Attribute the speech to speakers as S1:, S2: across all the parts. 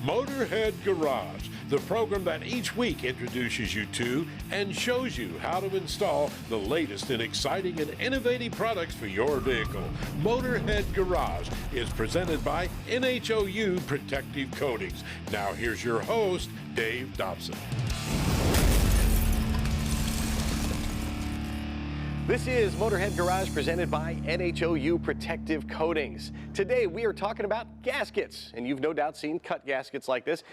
S1: Motorhead Garage, the program that each week introduces you to and shows you how to install the latest and exciting and innovative products for your vehicle. Motorhead Garage is presented by NHOU Protective Coatings. Now here's your host, Dave Dobson.
S2: This is Motorhead Garage presented by NHOU Protective Coatings. Today we are talking about gaskets, and you've no doubt seen cut gaskets like this.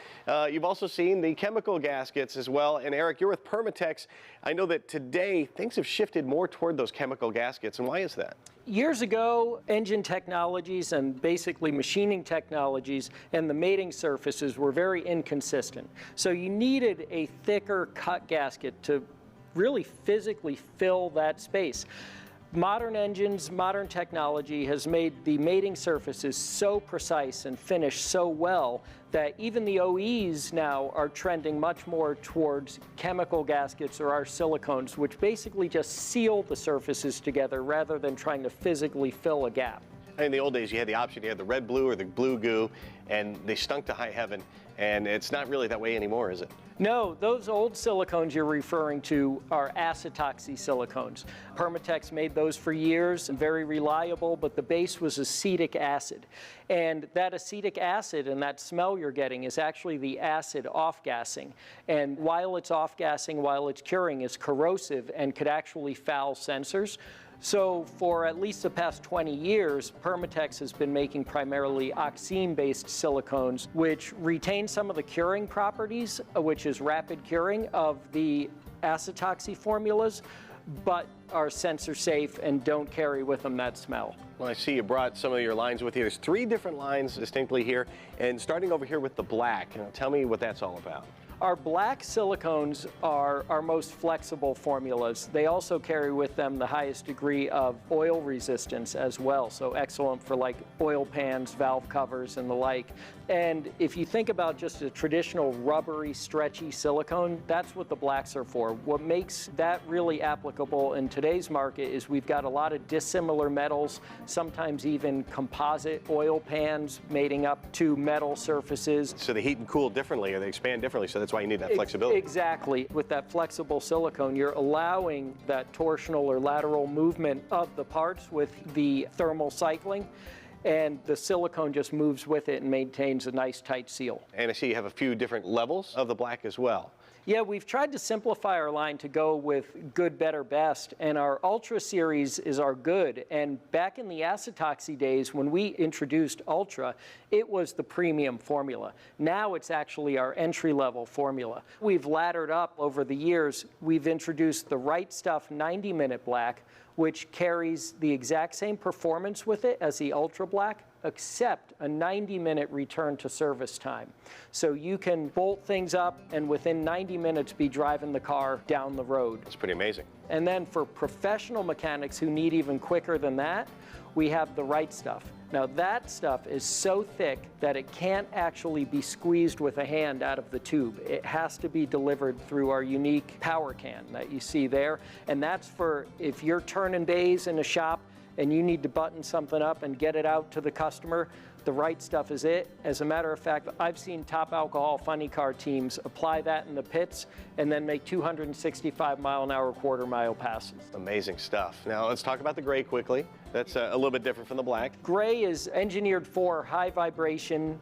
S2: You've also seen the chemical gaskets as well. And Eric, you're with Permatex. I know that today things have shifted more toward those chemical gaskets, and why is that?
S3: Years ago, engine technologies and basically machining technologies and the mating surfaces were very inconsistent. So you needed a thicker cut gasket to really physically fill that space. Modern engines, modern technology has made the mating surfaces so precise and finished so well that even the OEs now are trending much more towards chemical gaskets or our silicones, which basically just seal the surfaces together rather than trying to physically fill a gap.
S2: In the old days, you had the option, you had the red blue or the blue goo, and they stunk to high heaven, and it's not really that way anymore, is it?
S3: No, those old silicones you're referring to are Acetoxy silicones. Permatex made those for years, and very reliable, but the base was acetic acid. And that acetic acid and that smell you're getting is actually the acid off-gassing. And while it's off-gassing, while it's curing, it's corrosive and could actually foul sensors. So for at least the past 20 years, Permatex has been making primarily oxime-based silicones, which retain some of the curing properties, which is rapid curing of the Acetoxy formulas, but are sensor safe and don't carry with them that smell.
S2: Well, I see you brought some of your lines with you. There's 3 different lines distinctly here, and starting over here with the black. Tell me what that's all about.
S3: Our black silicones are our most flexible formulas. They also carry with them the highest degree of oil resistance as well, so excellent for like oil pans, valve covers, and the like. And if you think about just a traditional rubbery, stretchy silicone, that's what the blacks are for. What makes that really applicable in today's market is we've got a lot of dissimilar metals, sometimes even composite oil pans mating up to metal surfaces.
S2: So they heat and cool differently, or they expand differently, so that's why you need that flexibility.
S3: Exactly. With that flexible silicone, you're allowing that torsional or lateral movement of the parts with the thermal cycling, and the silicone just moves with it and maintains a nice tight seal.
S2: And I see you have a few different levels of the black as well.
S3: Yeah, we've tried to simplify our line to go with good, better, best, and our Ultra series is our good. And back in the Acetoxy days, when we introduced Ultra, it was the premium formula. Now it's actually our entry-level formula. We've laddered up over the years. We've introduced the Right Stuff 90-minute black, which carries the exact same performance with it as the Ultra Black, except a 90-minute return to service time. So you can bolt things up and within 90 minutes be driving the car down the road.
S2: That's pretty amazing.
S3: And then for professional mechanics who need even quicker than that, we have the Right Stuff. Now that stuff is so thick that it can't actually be squeezed with a hand out of the tube. It has to be delivered through our unique power can that you see there. And that's for if you're turning bays in a shop and you need to button something up and get it out to the customer, the Right Stuff is it. As a matter of fact, I've seen top alcohol funny car teams apply that in the pits and then make 265-mile-an-hour quarter-mile passes.
S2: Amazing stuff. Now let's talk about the gray quickly. That's a little bit different from the black.
S3: Gray is engineered for high vibration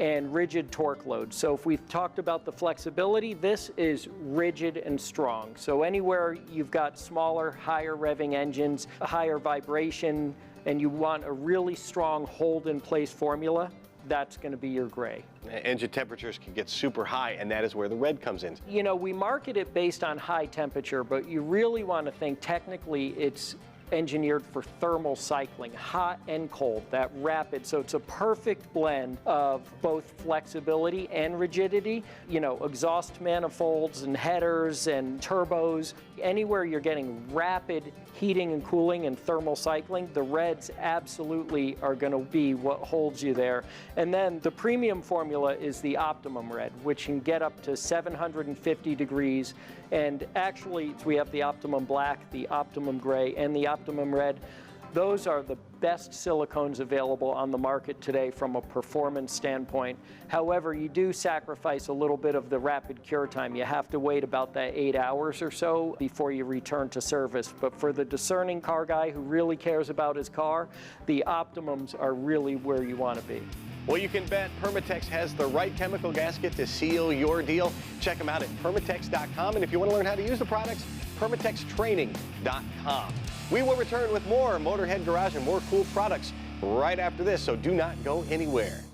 S3: and rigid torque load. So if we've talked about the flexibility, this is rigid and strong. So anywhere you've got smaller, higher revving engines, a higher vibration, and you want a really strong hold-in-place formula, that's going to be your gray.
S2: Engine temperatures can get super high, and that is where the red comes in.
S3: You know, we market it based on high temperature, but you really want to think technically it's engineered for thermal cycling, hot and cold, that rapid. So it's a perfect blend of both flexibility and rigidity. You know, exhaust manifolds and headers and turbos. Anywhere you're getting rapid heating and cooling and thermal cycling, the reds absolutely are going to be what holds you there. And then the premium formula is the Optimum Red, which can get up to 750 degrees. And actually, we have the Optimum Black, the Optimum Gray, and the Optimum Red. Those are the best silicones available on the market today from a performance standpoint. However, you do sacrifice a little bit of the rapid cure time. You have to wait about that 8 hours or so before you return to service. But for the discerning car guy who really cares about his car, the optimums are really where you want to be.
S2: Well, you can bet Permatex has the right chemical gasket to seal your deal. Check them out at Permatex.com. And if you want to learn how to use the products, PermatexTraining.com. We will return with more Motorhead Garage and more cool products right after this, so do not go anywhere.